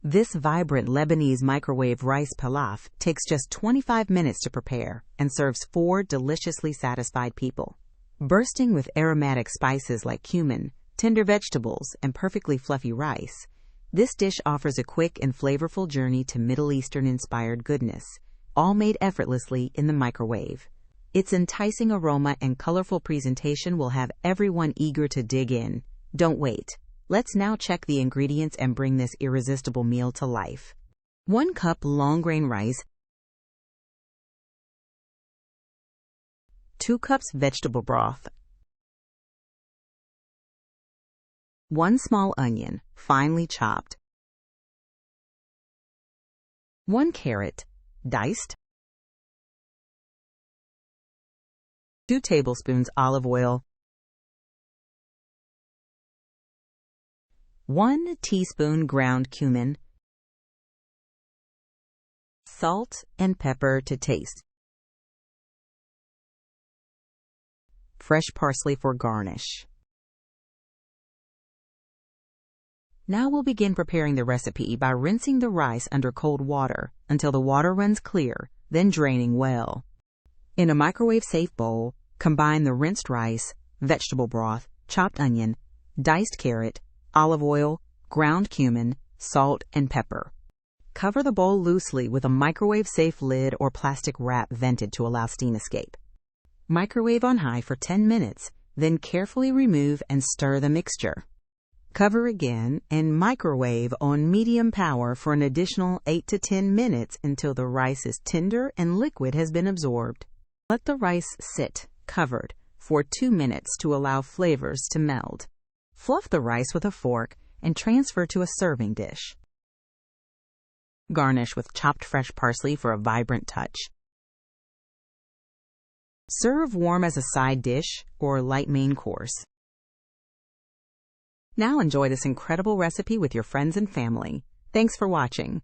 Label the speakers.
Speaker 1: This vibrant Lebanese microwave rice pilaf takes just 25 minutes to prepare and serves 4 deliciously satisfied people. Bursting with aromatic spices like cumin, tender vegetables, and perfectly fluffy rice, this dish offers a quick and flavorful journey to Middle Eastern-inspired goodness, all made effortlessly in the microwave. Its enticing aroma and colorful presentation will have everyone eager to dig in. Don't wait. Let's now check the ingredients and bring this irresistible meal to life. 1 cup long grain rice, 2 cups vegetable broth, 1 small onion, finely chopped, 1 carrot, diced, 2 tablespoons olive oil, 1 teaspoon ground cumin, salt and pepper to taste, fresh parsley for garnish. Now we'll begin preparing the recipe by rinsing the rice under cold water until the water runs clear, then draining well. In a microwave-safe bowl, combine the rinsed rice, vegetable broth, chopped onion, diced carrot, olive oil, ground cumin, salt, and pepper. Cover the bowl loosely with a microwave-safe lid or plastic wrap vented to allow steam escape. Microwave on high for 10 minutes, then carefully remove and stir the mixture. Cover again and microwave on medium power for an additional 8 to 10 minutes until the rice is tender and liquid has been absorbed. Let the rice sit, covered, for 2 minutes to allow flavors to meld. Fluff the rice with a fork and transfer to a serving dish. Garnish with chopped fresh parsley for a vibrant touch. Serve warm as a side dish or light main course. Now enjoy this incredible recipe with your friends and family. Thanks for watching.